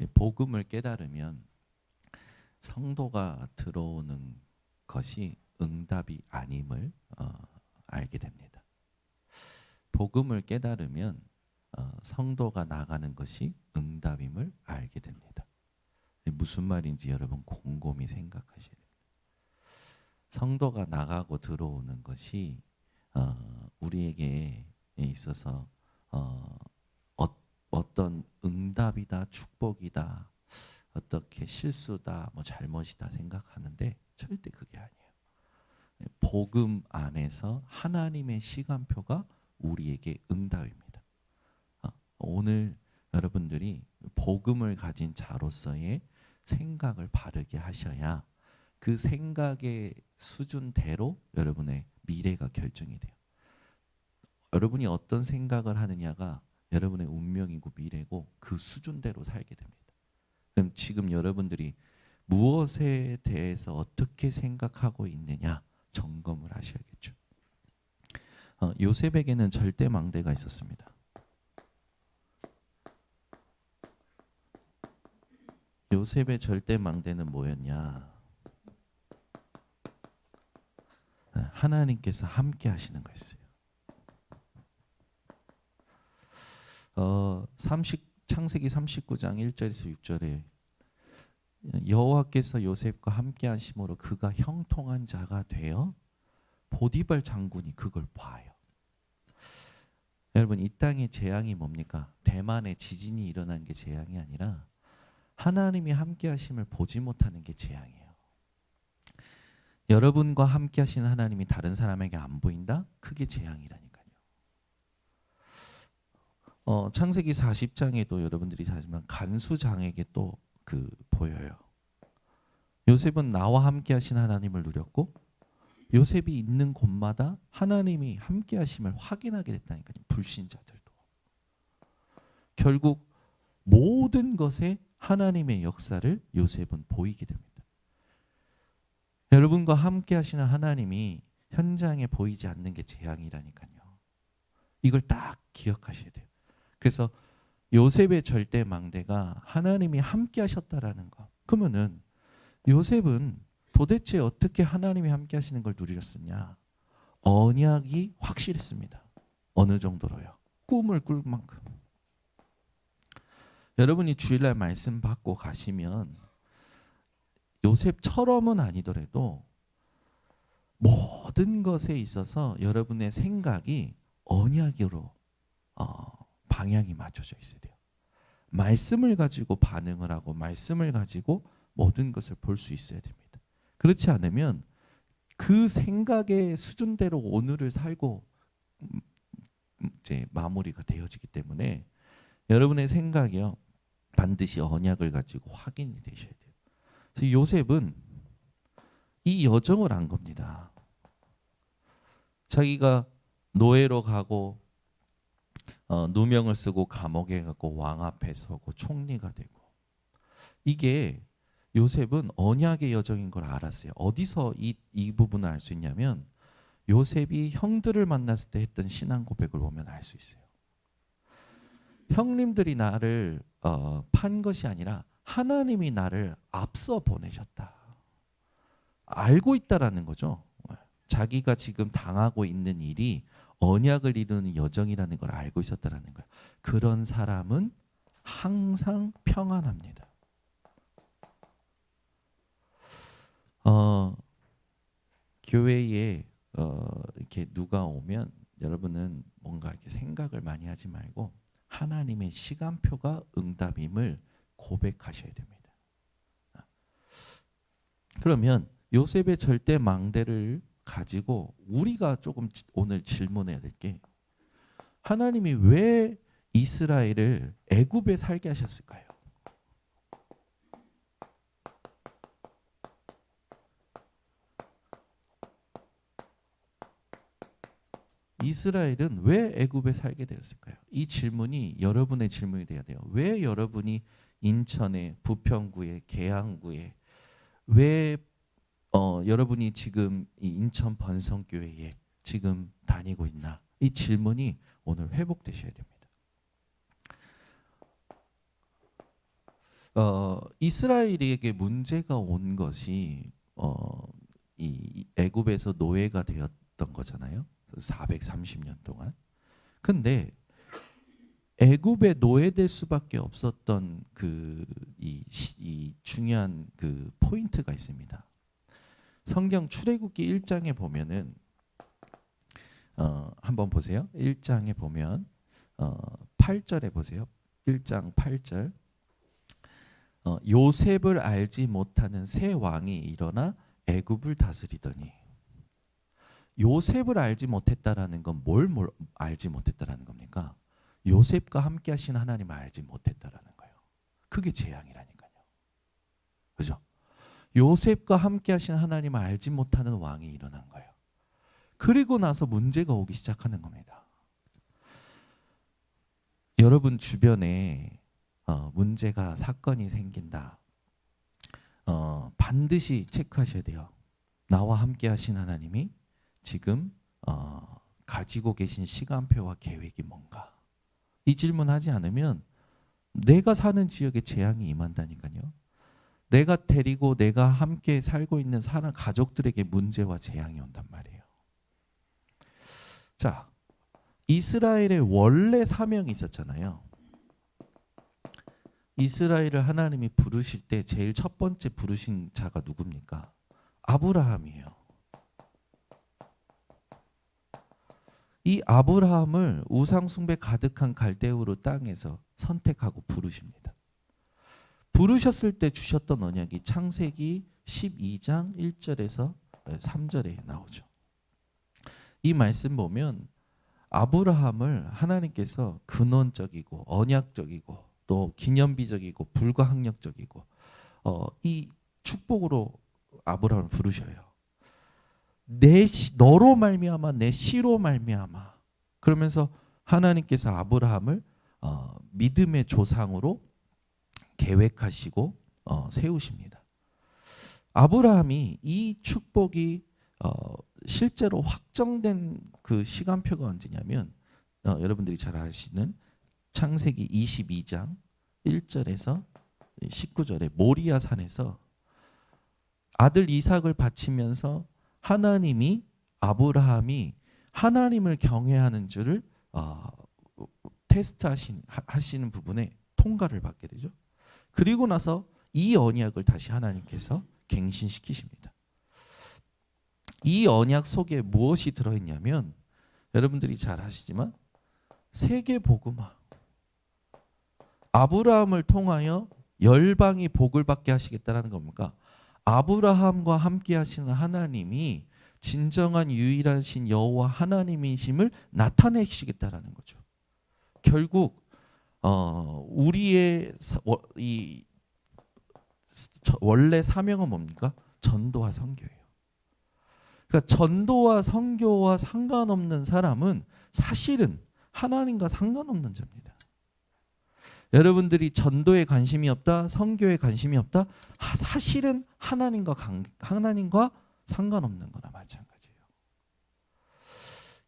복음을 깨달으면 성도가 들어오는 것이 응답이 아님을 알게 됩니다. 복음을 깨달으면 성도가 나가는 것이 응답임을 알게 됩니다. 무슨 말인지 여러분 곰곰이 생각하셔야 됩니다. 성도가 나가고 들어오는 것이 우리에게 있어서 어떤 응답이다, 축복이다, 어떻게 실수다, 뭐 잘못이다 생각하는데 절대 그게 아니에요. 복음 안에서 하나님의 시간표가 우리에게 응답입니다. 오늘 여러분들이 복음을 가진 자로서의 생각을 바르게 하셔야 그 생각의 수준대로 여러분의 미래가 결정이 돼요. 여러분이 어떤 생각을 하느냐가 여러분의 운명이고 미래고 그 수준대로 살게 됩니다. 그럼 지금 여러분들이 무엇에 대해서 어떻게 생각하고 있느냐 점검을 하셔야겠죠. 요셉에게는 절대 망대가 있었습니다. 요셉의 절대 망대는 뭐였냐? 하나님께서 함께 하시는 거였어요. 창세기 39장 1절에서 6절에 여호와께서 요셉과 함께 하심으로 그가 형통한 자가 되어 보디발 장군이 그걸 봐요. 여러분 이 땅의 재앙이 뭡니까? 대만에 지진이 일어난 게 재앙이 아니라 하나님이 함께 하심을 보지 못하는 게 재앙이에요. 여러분과 함께 하시는 하나님이 다른 사람에게 안 보인다? 그게 재앙이라니까요. 창세기 40장에도 여러분들이 자지만 간수장에게 또 보여요. 요셉은 나와 함께 하신 하나님을 누렸고 요셉이 있는 곳마다 하나님이 함께 하심을 확인하게 됐다니까요. 불신자들도. 결국 모든 것에 하나님의 역사를 요셉은 보이게 됩니다. 여러분과 함께 하시는 하나님이 현장에 보이지 않는 게 재앙이라니까요. 이걸 딱 기억하셔야 돼요. 그래서 요셉의 절대 망대가 하나님이 함께 하셨다라는 거. 그러면은 요셉은 도대체 어떻게 하나님이 함께 하시는 걸 누리셨느냐? 언약이 확실했습니다. 어느 정도로요? 꿈을 꿀 만큼. 여러분이 주일날 말씀 받고 가시면 요셉처럼은 아니더라도 모든 것에 있어서 여러분의 생각이 언약으로 방향이 맞춰져 있어야 돼요. 말씀을 가지고 반응을 하고 말씀을 가지고 모든 것을 볼 수 있어야 됩니다. 그렇지 않으면 그 생각의 수준대로 오늘을 살고 이제 마무리가 되어지기 때문에 여러분의 생각이요 반드시 언약을 가지고 확인이 되셔야 돼요. 그래서 요셉은 이 여정을 한 겁니다. 자기가 노예로 가고 누명을 쓰고 감옥에 가고 왕 앞에 서고 총리가 되고 이게 요셉은 언약의 여정인 걸 알았어요. 어디서 이 부분을 알 수 있냐면 요셉이 형들을 만났을 때 했던 신앙 고백을 보면 알 수 있어요. 형님들이 나를 판 것이 아니라 하나님이 나를 앞서 보내셨다. 알고 있다라는 거죠. 자기가 지금 당하고 있는 일이 언약을 이루는 여정이라는 걸 알고 있었다라는 거예요. 그런 사람은 항상 평안합니다. 교회에 이렇게 누가 오면 여러분은 뭔가 이렇게 생각을 많이 하지 말고 하나님의 시간표가 응답임을 고백하셔야 됩니다. 그러면 요셉의 절대 망대를 가지고 우리가 조금 오늘 질문해야 될 게 하나님이 왜 이스라엘을 애굽에 살게 하셨을까요? 이스라엘은 왜 애굽에 살게 되었을까요? 이 질문이 여러분의 질문이 돼야 돼요. 왜 여러분이 인천의 부평구에 계양구에 왜 여러분이 지금 이 인천 번성교회에 지금 다니고 있나? 이 질문이 오늘 회복되셔야 됩니다. 이스라엘에게 문제가 온 것이 이 애굽에서 노예가 되었던 거잖아요. 430년 동안. 근데 애굽에 노예될 수밖에 없었던 이 중요한 그 포인트가 있습니다. 성경 출애굽기 1장에 보면은 한번 보세요. 1장에 보면 8절에 보세요. 1장 8절. 요셉을 알지 못하는 새 왕이 일어나 애굽을 다스리더니. 요셉을 알지 못했다라는 건 뭘 알지 못했다라는 겁니까? 요셉과 함께 하신 하나님을 알지 못했다라는 거예요. 그게 재앙이라니까요. 그죠? 요셉과 함께 하신 하나님을 알지 못하는 왕이 일어난 거예요. 그리고 나서 문제가 오기 시작하는 겁니다. 여러분 주변에 문제가 사건이 생긴다. 반드시 체크하셔야 돼요. 나와 함께 하신 하나님이 지금 가지고 계신 시간표와 계획이 뭔가. 이 질문하지 않으면 내가 사는 지역에 재앙이 임한다니까요. 내가 데리고 내가 함께 살고 있는 사람 가족들에게 문제와 재앙이 온단 말이에요. 자, 이스라엘의 원래 사명이 있었잖아요. 이스라엘을 하나님이 부르실 때 제일 첫 번째 부르신 자가 누굽니까? 아브라함이에요. 이 아브라함을 우상숭배 가득한 갈대우르 땅에서 선택하고 부르십니다. 부르셨을 때 주셨던 언약이 창세기 12장 1절에서 3절에 나오죠. 이 말씀 보면 아브라함을 하나님께서 근원적이고 언약적이고 또 기념비적이고 불가항력적이고 이 축복으로 아브라함을 부르셔요. 너로 말미암아 내 씨로 말미암아. 그러면서 하나님께서 아브라함을 믿음의 조상으로 계획하시고 세우십니다. 아브라함이 이 축복이 실제로 확정된 그 시간표가 언제냐면 여러분들이 잘 아시는 창세기 22장 1절에서 19절에 모리아 산에서 아들 이삭을 바치면서 하나님이 아브라함이 하나님을 경외하는 줄을 테스트하시는 부분에 통과를 받게 되죠. 그리고 나서 이 언약을 다시 하나님께서 갱신시키십니다. 이 언약 속에 무엇이 들어있냐면 여러분들이 잘 아시지만 세계 복음화. 아브라함을 통하여 열방이 복을 받게 하시겠다는 겁니까? 아브라함과 함께 하시는 하나님이 진정한 유일하신 여호와 하나님이심을 나타내시겠다라는 거죠. 결국 우리의 이 원래 사명은 뭡니까? 전도와 선교예요. 그러니까 전도와 선교와 상관없는 사람은 사실은 하나님과 상관없는 자입니다. 여러분들이 전도에 관심이 없다, 선교에 관심이 없다, 사실은 하나님과 상관없는 거나 마찬가지예요.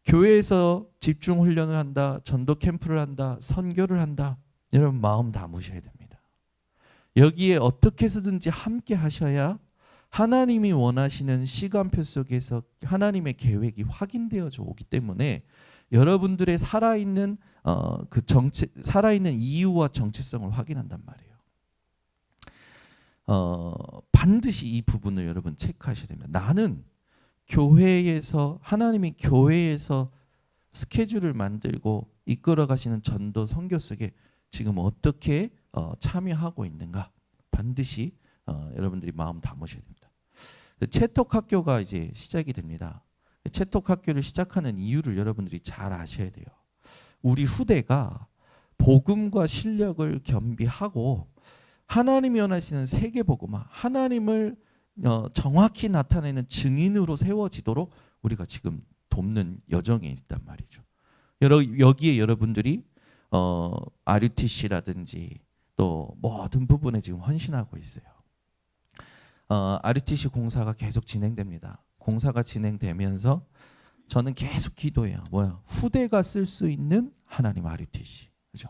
교회에서 집중 훈련을 한다, 전도 캠프를 한다, 선교를 한다. 여러분 마음 담으셔야 됩니다. 여기에 어떻게 해서든지 함께 하셔야 하나님이 원하시는 시간표 속에서 하나님의 계획이 확인되어져 오기 때문에 여러분들의 살아있는 살아있는 이유와 정체성을 확인한단 말이에요. 반드시 이 부분을 여러분 체크하셔야 됩니다. 나는 교회에서 하나님이 교회에서 스케줄을 만들고 이끌어 가시는 전도 선교 속에 지금 어떻게 참여하고 있는가 반드시 여러분들이 마음 담으셔야 됩니다. 채톡 학교가 이제 시작이 됩니다. 채톡 학교를 시작하는 이유를 여러분들이 잘 아셔야 돼요. 우리 후대가 복음과 실력을 겸비하고 하나님이 원하시는 세계 복음화, 하나님을 정확히 나타내는 증인으로 세워지도록 우리가 지금 돕는 여정에 있단 말이죠. 여기에 여러분들이 RUTC라든지 또 모든 부분에 지금 헌신하고 있어요. RUTC 공사가 계속 진행됩니다. 공사가 진행되면서 저는 계속 기도해요. 후대가 쓸 수 있는 하나님 RUTC. 그죠?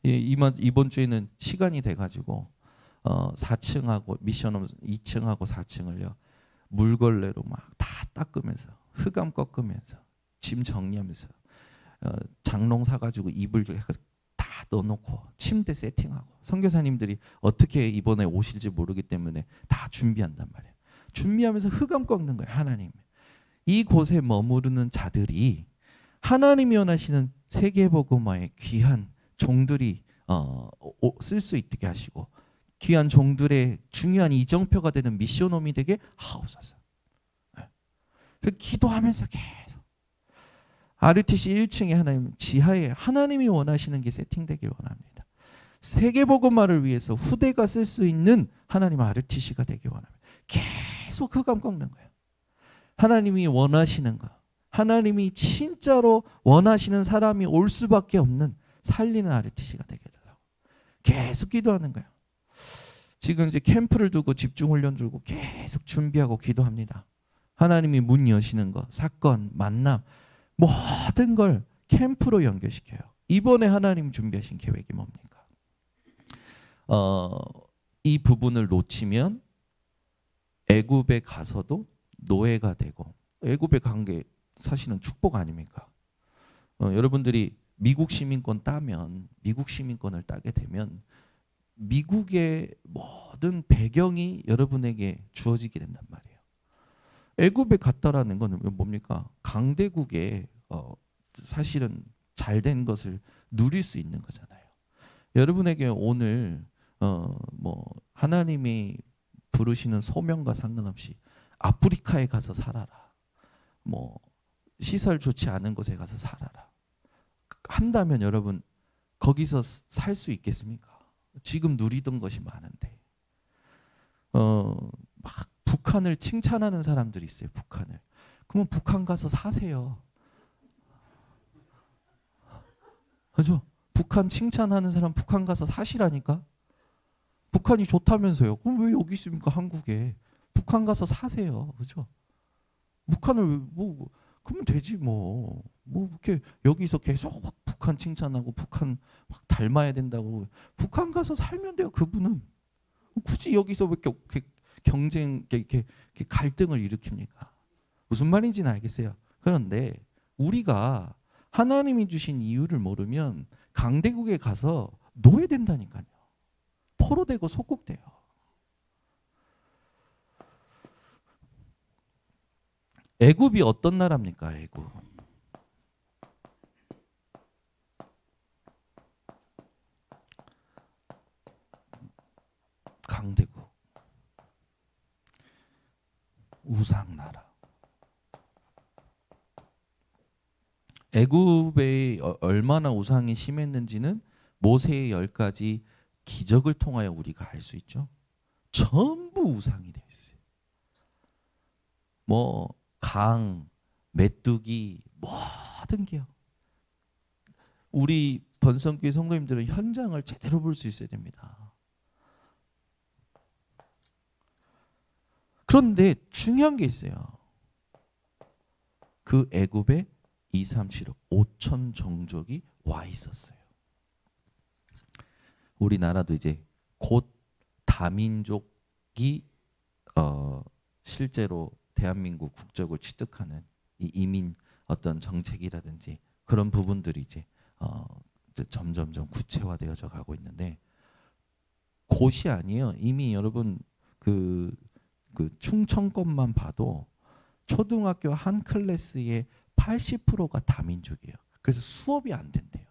이번 주에는 시간이 돼가지고 4층하고 미션홈 2층하고 4층을요 물걸레로 막 다 닦으면서 흑암 꺾으면서 짐 정리하면서 장롱 사가지고 이불 다 넣어놓고 침대 세팅하고 선교사님들이 어떻게 이번에 오실지 모르기 때문에 다 준비한단 말이에요. 준비하면서 흑암 꺾는 거예요. 하나님. 이곳에 머무르는 자들이 하나님이 원하시는 세계복음화의 귀한 종들이 쓸 수 있게 하시고 귀한 종들의 중요한 이정표가 되는 미션홈이 되게 하옵소서. 그래서 기도하면서 계속 RTC 1층에 하나님 지하에 하나님이 원하시는 게 세팅되길 원합니다. 세계복음화를 위해서 후대가 쓸 수 있는 하나님 RTC가 되길 원합니다. 계속 흑암 꺾는 거예요. 하나님이 원하시는 거, 하나님이 진짜로 원하시는 사람이 올 수밖에 없는 살리는 RTC가 되게 되려고 계속 기도하는 거예요. 지금 이제 캠프를 두고 집중훈련 두고 계속 준비하고 기도합니다. 하나님이 문 여시는 거, 사건, 만남 모든 걸 캠프로 연결시켜요. 이번에 하나님 준비하신 계획이 뭡니까? 이 부분을 놓치면 애굽에 가서도 노예가 되고 애굽에 간 게 사실은 축복 아닙니까? 여러분들이 미국 시민권 따면 미국 시민권을 따게 되면 미국의 모든 배경이 여러분에게 주어지게 된단 말이에요. 애굽에 갔다라는 건 뭡니까? 강대국에 사실은 잘된 것을 누릴 수 있는 거잖아요. 여러분에게 오늘 하나님이 부르시는 소명과 상관없이 아프리카에 가서 살아라. 시설 좋지 않은 곳에 가서 살아라. 한다면 여러분 거기서 살 수 있겠습니까? 지금 누리던 것이 많은데. 막 북한을 칭찬하는 사람들이 있어요. 북한을. 그러면 북한 가서 사세요. 그죠? 북한 칭찬하는 사람 북한 가서 사시라니까. 북한이 좋다면서요. 그럼 왜 여기 있습니까? 한국에. 북한 가서 사세요. 그죠? 북한을 그러면 되지 뭐 이렇게 여기서 계속 막 북한 칭찬하고 북한 막 닮아야 된다고. 북한 가서 살면 돼요. 그분은 굳이 여기서 왜 이렇게 경쟁 이렇게 갈등을 일으킵니까? 무슨 말인지는 알겠어요. 그런데 우리가 하나님이 주신 이유를 모르면 강대국에 가서 노예된다니까요. 포로되고 속국돼요. 애굽이 어떤 나라입니까? 애굽. 강대국. 우상나라. 애굽에 얼마나 우상이 심했는지는 모세의 10가지 기적을 통하여 우리가 알 수 있죠. 전부 우상이 되어 있어요. 강, 메뚜기 모든 게요. 우리 번성교회 성도님들은 현장을 제대로 볼 수 있어야 됩니다. 그런데 중요한 게 있어요. 그 애굽에 2, 3, 7, 5천 종족이 와 있었어요. 우리나라도 이제 곧 다민족이 실제로 대한민국 국적을 취득하는 이 이민 어떤 정책이라든지 그런 부분들이 이제 점점점 구체화되어져 가고 있는데 곧이 아니에요. 이미 여러분 그 충청권만 봐도 초등학교 한 클래스의 80%가 다민족이에요. 그래서 수업이 안 된대요.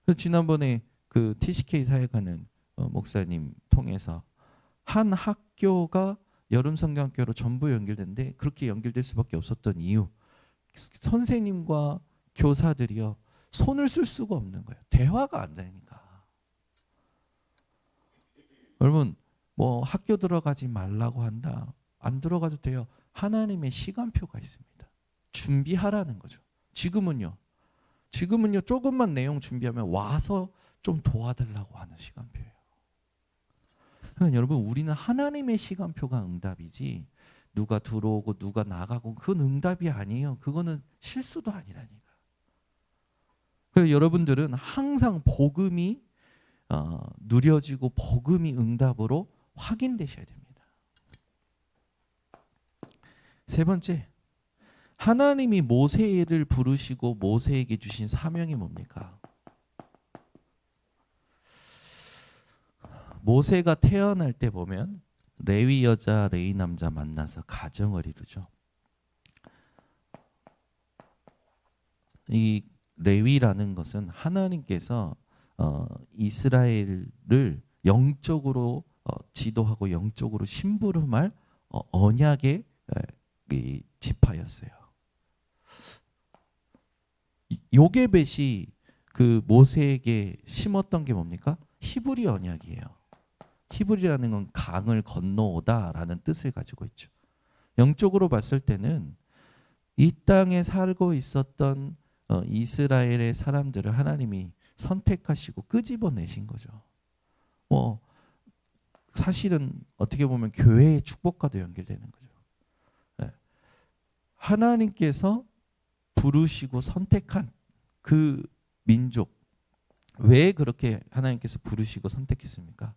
그래서 지난번에 그 TCK 사역하는 목사님 통해서 한 학교가 여름 성경학교로 전부 연결된데 그렇게 연결될 수밖에 없었던 이유, 선생님과 교사들이요 손을 쓸 수가 없는 거예요. 대화가 안 되니까. 여러분 학교 들어가지 말라고 한다. 안 들어가도 돼요. 하나님의 시간표가 있습니다. 준비하라는 거죠. 지금은요 조금만 내용 준비하면 와서 좀 도와달라고 하는 시간표예요. 그러니까 여러분 우리는 하나님의 시간표가 응답이지 누가 들어오고 누가 나가고 그건 응답이 아니에요. 그거는 실수도 아니라니까. 그래서 여러분들은 항상 복음이 누려지고 복음이 응답으로 확인되셔야 됩니다. 세 번째, 하나님이 모세를 부르시고 모세에게 주신 사명이 뭡니까? 모세가 태어날 때 보면 레위 여자, 레위 남자 만나서 가정을 이루죠. 이 레위라는 것은 하나님께서 이스라엘을 영적으로 지도하고 영적으로 심부름할 언약의 지파였어요. 요게벳이 그 모세에게 심었던 게 뭡니까? 히브리 언약이에요. 히브리라는 건 강을 건너오다라는 뜻을 가지고 있죠. 영적으로 봤을 때는 이 땅에 살고 있었던 이스라엘의 사람들을 하나님이 선택하시고 끄집어내신 거죠. 뭐 사실은 어떻게 보면 교회의 축복과도 연결되는 거죠. 네. 하나님께서 부르시고 선택한 그 민족, 왜 그렇게 하나님께서 부르시고 선택했습니까?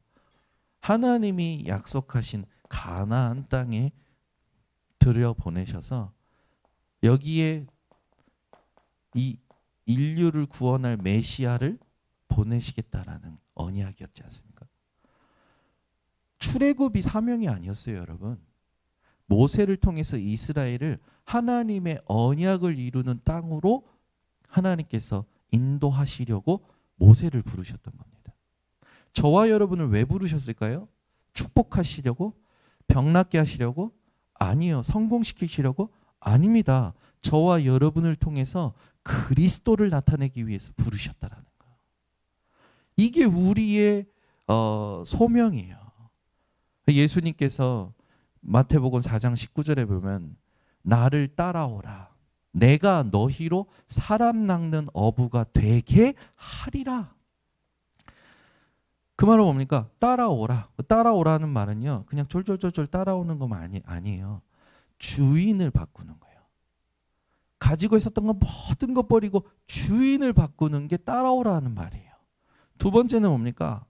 하나님이 약속하신 가나안 땅에 들여보내셔서 여기에 이 인류를 구원할 메시아를 보내시겠다라는 언약이었지 않습니까? 출애굽이 사명이 아니었어요, 여러분. 모세를 통해서 이스라엘을 하나님의 언약을 이루는 땅으로 하나님께서 인도하시려고 모세를 부르셨던 겁니다. 저와 여러분을 왜 부르셨을까요? 축복하시려고? 병 낫게 하시려고? 아니요. 성공시키시려고? 아닙니다. 저와 여러분을 통해서 그리스도를 나타내기 위해서 부르셨다라는 거예요. 이게 우리의 소명이에요. 예수님께서 마태복음 4장 19절에 보면 나를 따라오라. 내가 너희로 사람 낚는 어부가 되게 하리라. 그 말은 뭡니까? 따라오라. 따라오라는 말은요, 그냥 졸졸졸졸 따라오는 것만 아니에요. 주인을 바꾸는 거예요. 가지고 있었던 건 모든 것 버리고 주인을 바꾸는 게 따라오라는 말이에요. 두 번째는 뭡니까?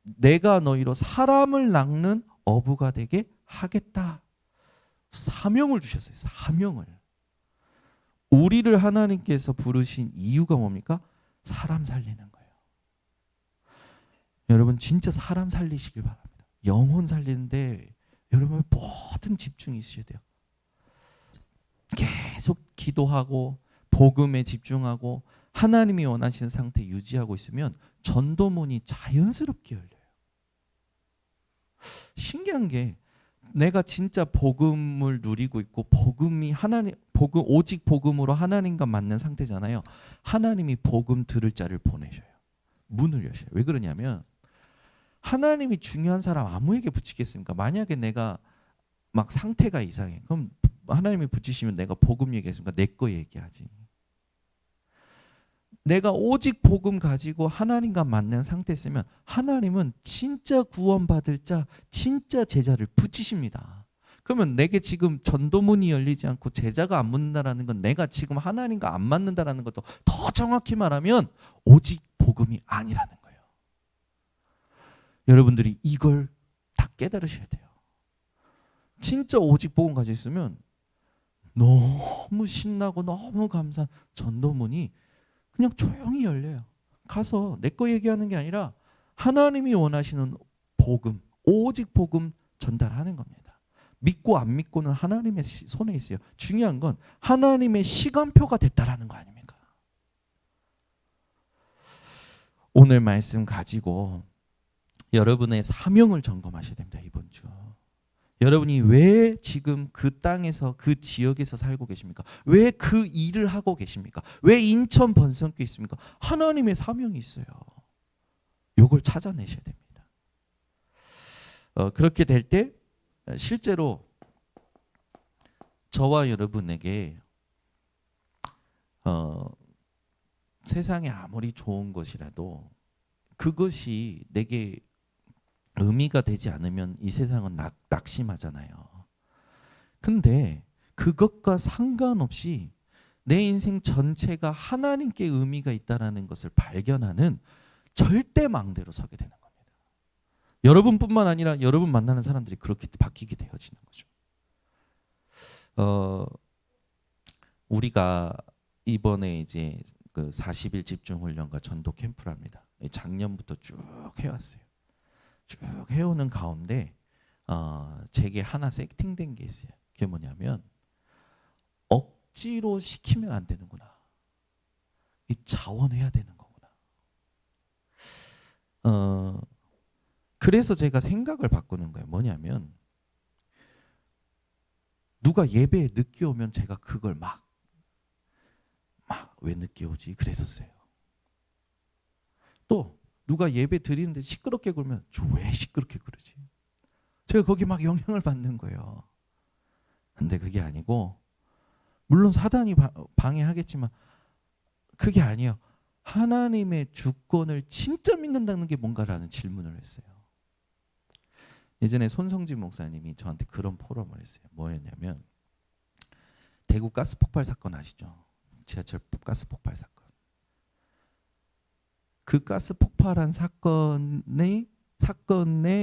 내가 너희로 사람을 낚는 어부가 되게 하겠다. 사명을 주셨어요. 사명을. 우리를 하나님께서 부르신 이유가 뭡니까? 사람 살리는 거예요. 여러분 진짜 사람 살리시길 바랍니다. 영혼 살리는데 여러분 모든 집중이 있어야 돼요. 계속 기도하고 복음에 집중하고 하나님이 원하시는 상태 유지하고 있으면 전도문이 자연스럽게 열려요. 신기한 게 내가 진짜 복음을 누리고 있고 복음이 복음 오직 복음으로 하나님과 맞는 상태잖아요. 하나님이 복음 들을 자를 보내셔요. 문을 여셔요. 왜 그러냐면 하나님이 중요한 사람 아무에게 붙이겠습니까? 만약에 내가 막 상태가 이상해. 그럼 하나님이 붙이시면 내가 복음 얘기했습니까? 내 거 얘기하지. 내가 오직 복음 가지고 하나님과 맞는 상태였으면 하나님은 진짜 구원받을 자, 진짜 제자를 붙이십니다. 그러면 내게 지금 전도문이 열리지 않고 제자가 안 붙는다라는 건 내가 지금 하나님과 안 맞는다라는 것도 더 정확히 말하면 오직 복음이 아니라는 거예요. 여러분들이 이걸 다 깨달으셔야 돼요. 진짜 오직 복음 가지고 있으면 너무 신나고 너무 감사한 전도문이 그냥 조용히 열려요. 가서 내 거 얘기하는 게 아니라 하나님이 원하시는 복음, 오직 복음 전달하는 겁니다. 믿고 안 믿고는 하나님의 손에 있어요. 중요한 건 하나님의 시간표가 됐다라는 거 아닙니까? 오늘 말씀 가지고 여러분의 사명을 점검하셔야 됩니다. 이번 주. 여러분이 왜 지금 그 땅에서 그 지역에서 살고 계십니까? 왜 그 일을 하고 계십니까? 왜 인천 번성교에 있습니까? 하나님의 사명이 있어요. 이걸 찾아내셔야 됩니다. 그렇게 될 때 실제로 저와 여러분에게 세상에 아무리 좋은 것이라도 그것이 내게 의미가 되지 않으면 이 세상은 낙심하잖아요. 근데 그것과 상관없이 내 인생 전체가 하나님께 의미가 있다는 것을 발견하는 절대 망대로 서게 되는 겁니다. 여러분뿐만 아니라 여러분 만나는 사람들이 그렇게 바뀌게 되어지는 거죠. 우리가 이번에 이제 그 40일 집중 훈련과 전도 캠프를 합니다. 작년부터 쭉 해왔어요. 쭉 해오는 가운데 제게 하나 세팅된 게 있어요. 그게 뭐냐면 억지로 시키면 안 되는구나. 이 자원해야 되는 거구나. 그래서 제가 생각을 바꾸는 거예요. 뭐냐면 누가 예배에 늦게 오면 제가 그걸 막 왜 늦게 오지? 그랬었어요. 또 누가 예배 드리는데 시끄럽게 굴면 저 왜 시끄럽게 그러지? 제가 거기 막 영향을 받는 거예요. 근데 그게 아니고 물론 사단이 방해하겠지만 그게 아니에요. 하나님의 주권을 진짜 믿는다는 게 뭔가라는 질문을 했어요. 예전에 손성진 목사님이 저한테 그런 포럼을 했어요. 뭐였냐면 대구 가스 폭발 사건 아시죠? 지하철 가스 폭발 사건. 그 가스 폭발한 사건에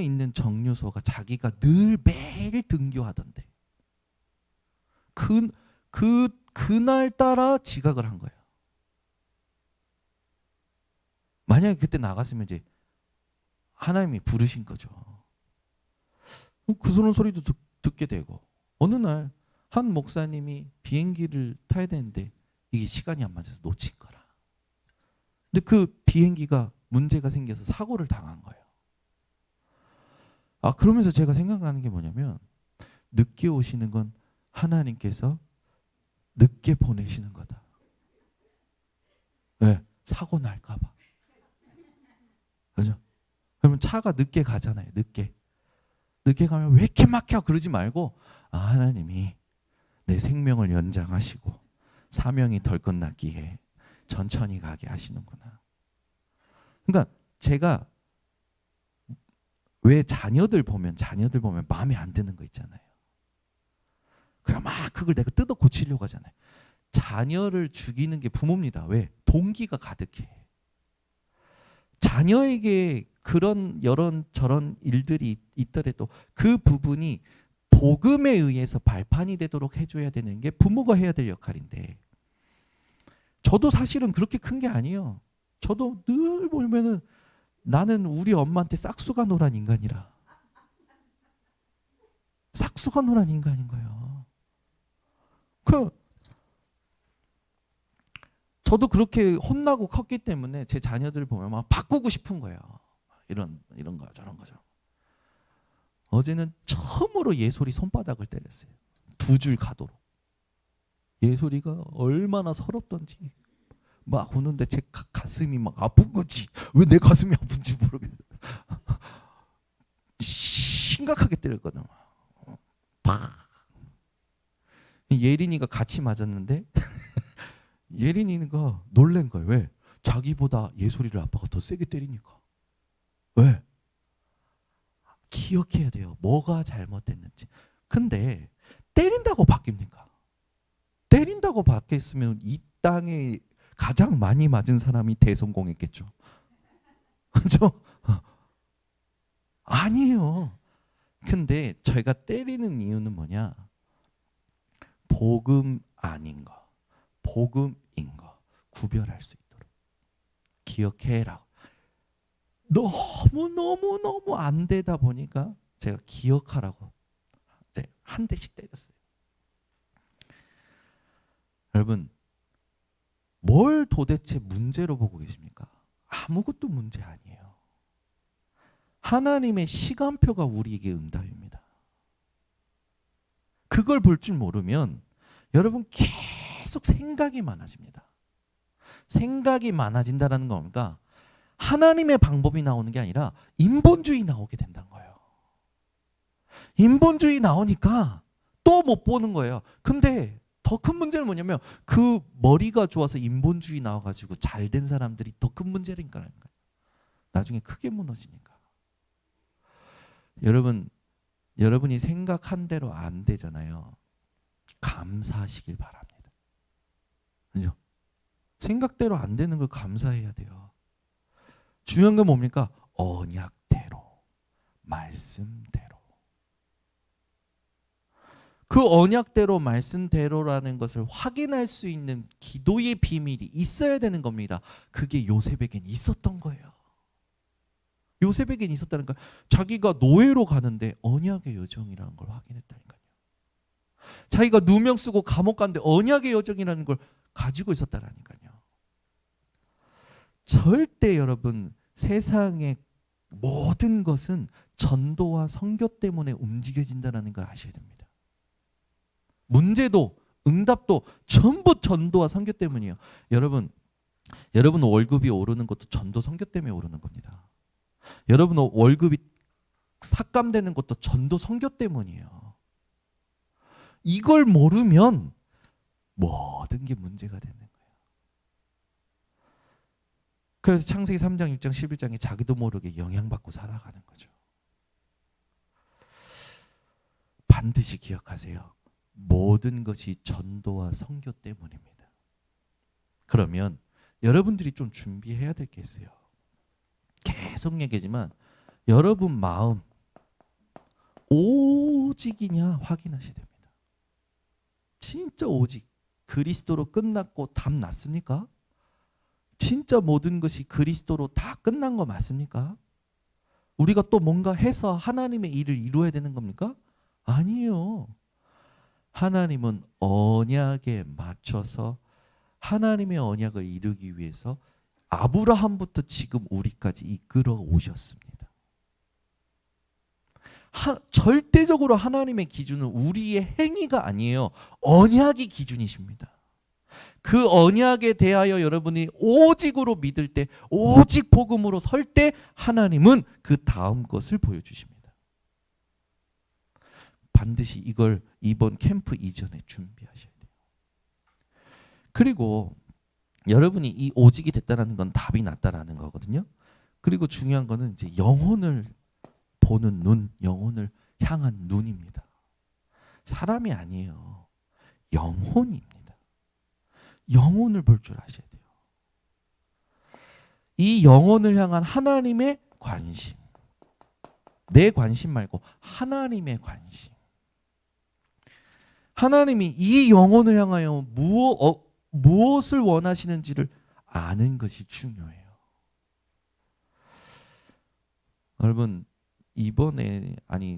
있는 정류소가 자기가 늘 매일 등교하던데. 그날 따라 지각을 한 거예요. 만약에 그때 나갔으면 이제 하나님이 부르신 거죠. 그 소리도 듣게 되고 어느 날 한 목사님이 비행기를 타야 되는데 이게 시간이 안 맞아서 놓친 거라. 근데 그 비행기가 문제가 생겨서 사고를 당한 거예요. 그러면서 제가 생각하는 게 뭐냐면 늦게 오시는 건 하나님께서 늦게 보내시는 거다. 왜? 사고 날까 봐. 그죠? 그러면 차가 늦게 가잖아요. 늦게 가면 왜 이렇게 막혀? 그러지 말고 하나님이 내 생명을 연장하시고 사명이 덜 끝났기에 천천히 가게 하시는구나. 그러니까 제가 왜 자녀들 보면 마음에 안 드는 거 있잖아요. 그냥 막 그걸 내가 뜯어 고치려고 하잖아요. 자녀를 죽이는 게 부모입니다. 왜? 동기가 가득해. 자녀에게 그런 저런 일들이 있더라도 그 부분이 복음에 의해서 발판이 되도록 해줘야 되는 게 부모가 해야 될 역할인데 저도 사실은 그렇게 큰 게 아니에요. 저도 늘 보면은 나는 우리 엄마한테 싹수가 노란 인간이라. 싹수가 노란 인간인 거예요. 저도 그렇게 혼나고 컸기 때문에 제 자녀들 보면 막 바꾸고 싶은 거예요. 이런 거 저런 거죠. 어제는 처음으로 예솔이 손바닥을 때렸어요. 2줄 가도록. 예솔이가 얼마나 서럽던지 막 우는데 제 가슴이 막 아픈 거지. 왜 내 가슴이 아픈지 모르겠어요. 심각하게 때렸거든. 팍. 예린이가 같이 맞았는데 예린이가 놀란 거예요. 왜? 자기보다 예솔이를 아빠가 더 세게 때리니까. 왜? 기억해야 돼요. 뭐가 잘못됐는지. 근데 때린다고 바뀝니까? 때린다고 바뀌었으면 이 땅에 가장 많이 맞은 사람이 대성공했겠죠. 그렇죠? 아니에요. 근데 제가 때리는 이유는 뭐냐? 복음 아닌 거, 복음인 거 구별할 수 있도록 기억해라. 너무 안 되다 보니까 제가 기억하라고 한 대씩 때렸어요. 여러분, 뭘 도대체 문제로 보고 계십니까? 아무것도 문제 아니에요. 하나님의 시간표가 우리에게 응답입니다. 그걸 볼 줄 모르면 여러분 계속 생각이 많아집니다. 생각이 많아진다는 건 뭡니까? 하나님의 방법이 나오는 게 아니라 인본주의 나오게 된다는 거예요. 인본주의 나오니까 또 못 보는 거예요. 근데 더 큰 문제는 뭐냐면 그 머리가 좋아서 인본주의 나와가지고 잘된 사람들이 더 큰 문제라니까요. 나중에 크게 무너지니까. 여러분이 생각한 대로 안 되잖아요. 감사하시길 바랍니다. 그죠? 생각대로 안 되는 걸 감사해야 돼요. 중요한 건 뭡니까? 언약대로, 말씀대로. 그 언약대로, 말씀대로라는 것을 확인할 수 있는 기도의 비밀이 있어야 되는 겁니다. 그게 요셉에겐 있었던 거예요. 요셉에겐 있었다는 거. 자기가 노예로 가는데 언약의 여정이라는 걸 확인했다니까요. 자기가 누명 쓰고 감옥 갔는데 언약의 여정이라는 걸 가지고 있었다라니까요. 절대 여러분 세상의 모든 것은 전도와 선교 때문에 움직여진다는 걸 아셔야 됩니다. 문제도 응답도 전부 전도와 선교 때문이에요. 여러분 월급이 오르는 것도 전도 선교 때문에 오르는 겁니다. 여러분 월급이 삭감되는 것도 전도 선교 때문이에요. 이걸 모르면 모든 게 문제가 되는 거예요. 그래서 창세기 3장, 6장, 11장에 자기도 모르게 영향받고 살아가는 거죠. 반드시 기억하세요. 모든 것이 전도와 선교 때문입니다. 그러면 여러분들이 좀 준비해야 될 게 있어요. 계속 얘기하지만 여러분 마음 오직이냐 확인하셔야 됩니다. 진짜 오직 그리스도로 끝났고 답 났습니까? 진짜 모든 것이 그리스도로 다 끝난 거 맞습니까? 우리가 또 뭔가 해서 하나님의 일을 이루어야 되는 겁니까? 아니에요. 하나님은 언약에 맞춰서 하나님의 언약을 이루기 위해서 아브라함부터 지금 우리까지 이끌어 오셨습니다. 절대적으로 하나님의 기준은 우리의 행위가 아니에요. 언약이 기준이십니다. 그 언약에 대하여 여러분이 오직으로 믿을 때, 오직 복음으로 설 때 하나님은 그 다음 것을 보여주십니다. 반드시 이걸 이번 캠프 이전에 준비하셔야 돼요. 그리고 여러분이 이 오직이 됐다는 건 답이 났다라는 거거든요. 그리고 중요한 거는 이제 영혼을 보는 눈, 영혼을 향한 눈입니다. 사람이 아니에요. 영혼입니다. 영혼을 볼 줄 아셔야 돼요. 이 영혼을 향한 하나님의 관심. 내 관심 말고 하나님의 관심. 하나님이 이 영혼을 향하여 무엇을 원하시는지를 아는 것이 중요해요. 여러분 이번에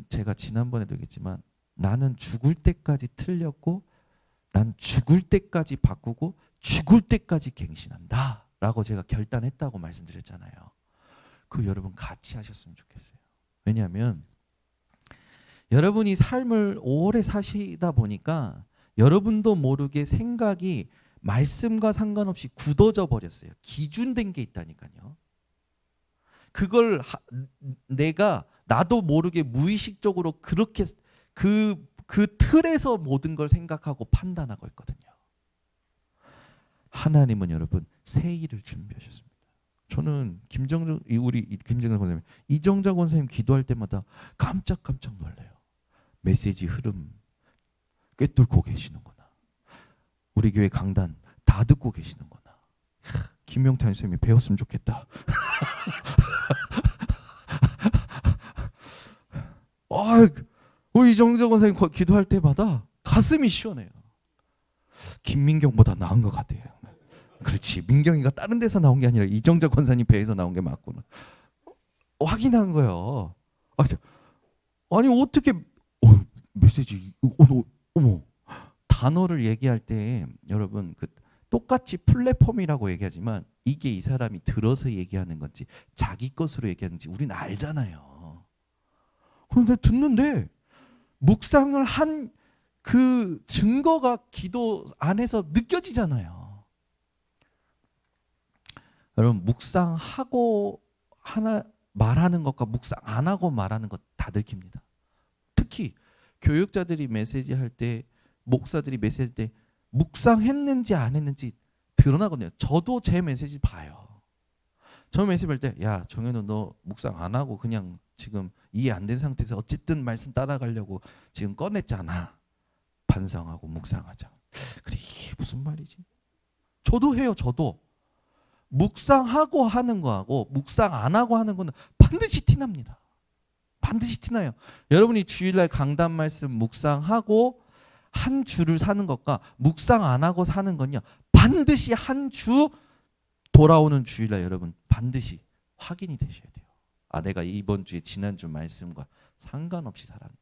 제가 지난번에도 얘기했지만 나는 죽을 때까지 틀렸고 난 죽을 때까지 바꾸고 죽을 때까지 갱신한다 라고 제가 결단했다고 말씀드렸잖아요. 그 여러분 같이 하셨으면 좋겠어요. 왜냐하면 여러분이 삶을 오래 사시다 보니까 여러분도 모르게 생각이 말씀과 상관없이 굳어져 버렸어요. 기준된 게 있다니까요. 그걸 나도 모르게 무의식적으로 그렇게 그 틀에서 모든 걸 생각하고 판단하고 있거든요. 하나님은 여러분 새 일을 준비하셨습니다. 저는 우리 김정정 권사님, 이정자 권사님 기도할 때마다 깜짝깜짝 놀래요. 메시지 흐름 꿰뚫고 계시는구나. 우리 교회 강단 다 듣고 계시는구나. 김명탄 선생님이 배웠으면 좋겠다. 우리 이정자 권사님 기도할 때마다 가슴이 시원해요. 김민경보다 나은 것 같아요. 그렇지. 민경이가 다른 데서 나온 게 아니라 이정자 권사님 배에서 나온 게 맞구나. 확인한 거예요. 아니 어떻게 메시지 어머 단어를 얘기할 때 여러분 똑같이 플랫폼이라고 얘기하지만 이게 이 사람이 들어서 얘기하는 건지 자기 것으로 얘기하는지 우리는 알잖아요. 그런데 듣는데 묵상을 한 그 증거가 기도 안에서 느껴지잖아요. 여러분 묵상하고 말하는 것과 묵상 안 하고 말하는 것 다 들킵니다. 특히 교육자들이 메시지 할 때, 목사들이 메시지 할 때 묵상했는지 안 했는지 드러나거든요. 저도 제 메시지 봐요. 저 메시지 볼 때 야 정현우 너 묵상 안 하고 그냥 지금 이해 안 된 상태에서 어쨌든 말씀 따라가려고 지금 꺼냈잖아. 반성하고 묵상하자. 그래 이게 무슨 말이지? 저도 해요. 저도 묵상하고 하는 거하고 묵상 안 하고 하는 거는 반드시 티납니다. 반드시 티나요. 여러분이 주일날 강단 말씀 묵상하고 한 주를 사는 것과 묵상 안 하고 사는 건요, 반드시 한 주 돌아오는 주일날 여러분 반드시 확인이 되셔야 돼요. 아, 내가 이번 주에 지난주 말씀과 상관없이 살았네.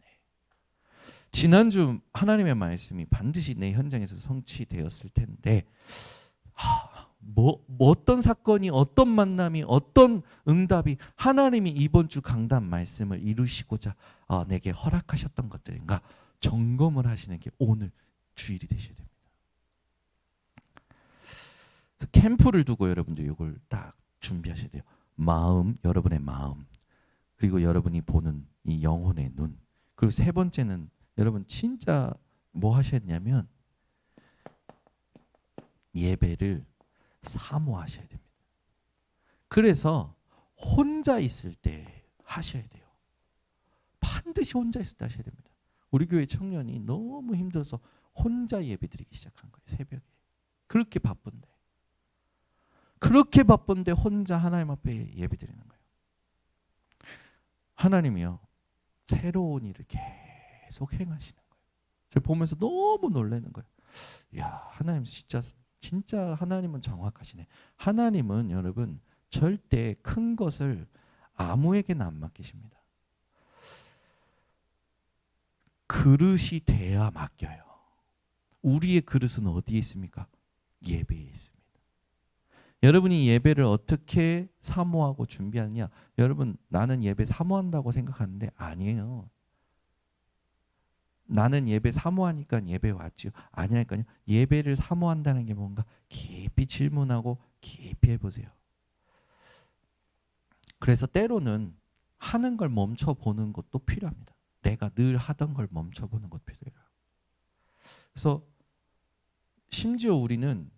지난주 하나님의 말씀이 반드시 내 현장에서 성취되었을 텐데, 어떤 사건이, 어떤 만남이, 어떤 응답이 하나님이 이번 주 강단 말씀을 이루시고자 내게 허락하셨던 것들인가 점검을 하시는 게 오늘 주일이 되셔야 됩니다. 그래서 캠프를 두고 여러분들 이걸 딱 준비하셔야 돼요. 마음, 여러분의 마음, 그리고 여러분이 보는 이 영혼의 눈, 그리고 세 번째는 여러분 진짜 뭐 하셔야 되냐면 예배를 사모하셔야 됩니다. 그래서 혼자 있을 때 하셔야 돼요. 반드시 혼자 있을 때 하셔야 됩니다. 우리 교회 청년이 너무 힘들어서 혼자 예배드리기 시작한 거예요. 새벽에. 그렇게 바쁜데 혼자 하나님 앞에 예배드리는 거예요. 하나님이요, 새로운 일을 계속 행하시는 거예요. 제가 보면서 너무 놀라는 거예요. 야, 하나님 진짜 하나님은 정확하시네. 하나님은 여러분 절대 큰 것을 아무에게나 안 맡기십니다. 그릇이 돼야 맡겨요. 우리의 그릇은 어디에 있습니까? 예배에 있습니다. 여러분이 예배를 어떻게 사모하고 준비하느냐? 여러분, 나는 예배 사모한다고 생각하는데 아니에요. 나는 예배 사모하니까 예배 왔지요. 아니라니까요. 예배를 사모한다는 게 뭔가 깊이 질문하고 깊이 해보세요. 그래서 때로는 하는 걸 멈춰보는 것도 필요합니다. 내가 늘 하던 걸 멈춰보는 것도 필요해요. 그래서 심지어 우리는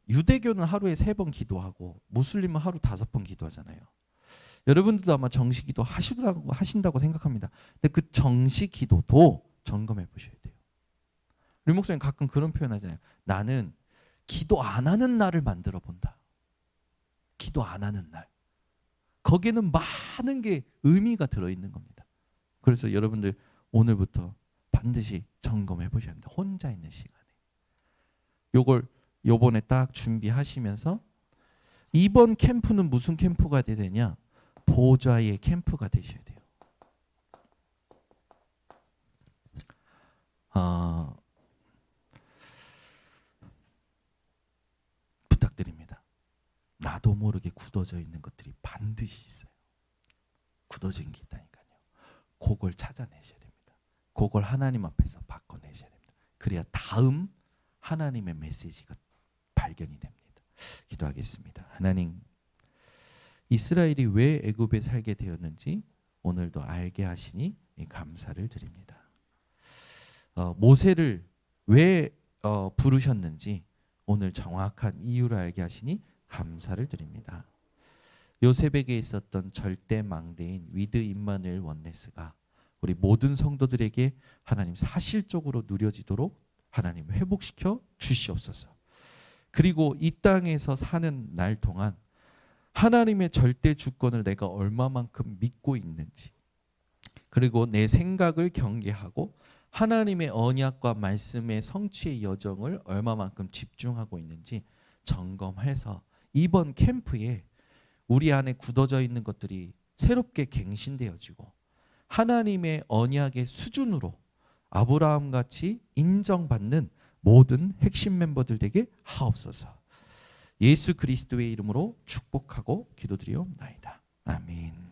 유대교는 하루에 3번 기도하고 무슬림은 하루 5번 기도하잖아요. 여러분들도 아마 정식 기도 하신다고 생각합니다. 근데 그 정식 기도도 점검해 보셔야 돼요. 우리 목사님 가끔 그런 표현 하잖아요. 나는 기도 안 하는 날을 만들어 본다. 기도 안 하는 날. 거기에는 많은 게 의미가 들어있는 겁니다. 그래서 여러분들 오늘부터 반드시 점검해 보셔야 합니다. 혼자 있는 시간에. 요번에 딱 준비하시면서 이번 캠프는 무슨 캠프가 되냐? 보좌의 캠프가 되셔야 돼요. 부탁드립니다. 나도 모르게 굳어져 있는 것들이 반드시 있어요. 굳어진 게 있다니까요. 그걸 찾아내셔야 됩니다. 그걸 하나님 앞에서 바꿔내셔야 됩니다. 그래야 다음 하나님의 메시지가 발견이 됩니다. 기도하겠습니다. 하나님, 이스라엘이 왜 애굽에 살게 되었는지 오늘도 알게 하시니 감사를 드립니다. 모세를 왜 부르셨는지 오늘 정확한 이유를 알게 하시니 감사를 드립니다. 요셉에게 있었던 절대 망대인 위드 임마누엘 원네스가 우리 모든 성도들에게 하나님 사실적으로 누려지도록 하나님 회복시켜 주시옵소서. 그리고 이 땅에서 사는 날 동안 하나님의 절대 주권을 내가 얼마만큼 믿고 있는지, 그리고 내 생각을 경계하고 하나님의 언약과 말씀의 성취의 여정을 얼마만큼 집중하고 있는지 점검해서 이번 캠프에 우리 안에 굳어져 있는 것들이 새롭게 갱신되어지고 하나님의 언약의 수준으로 아브라함같이 인정받는 모든 핵심 멤버들 되게 하옵소서. 예수 그리스도의 이름으로 축복하고 기도드리옵나이다. 아멘.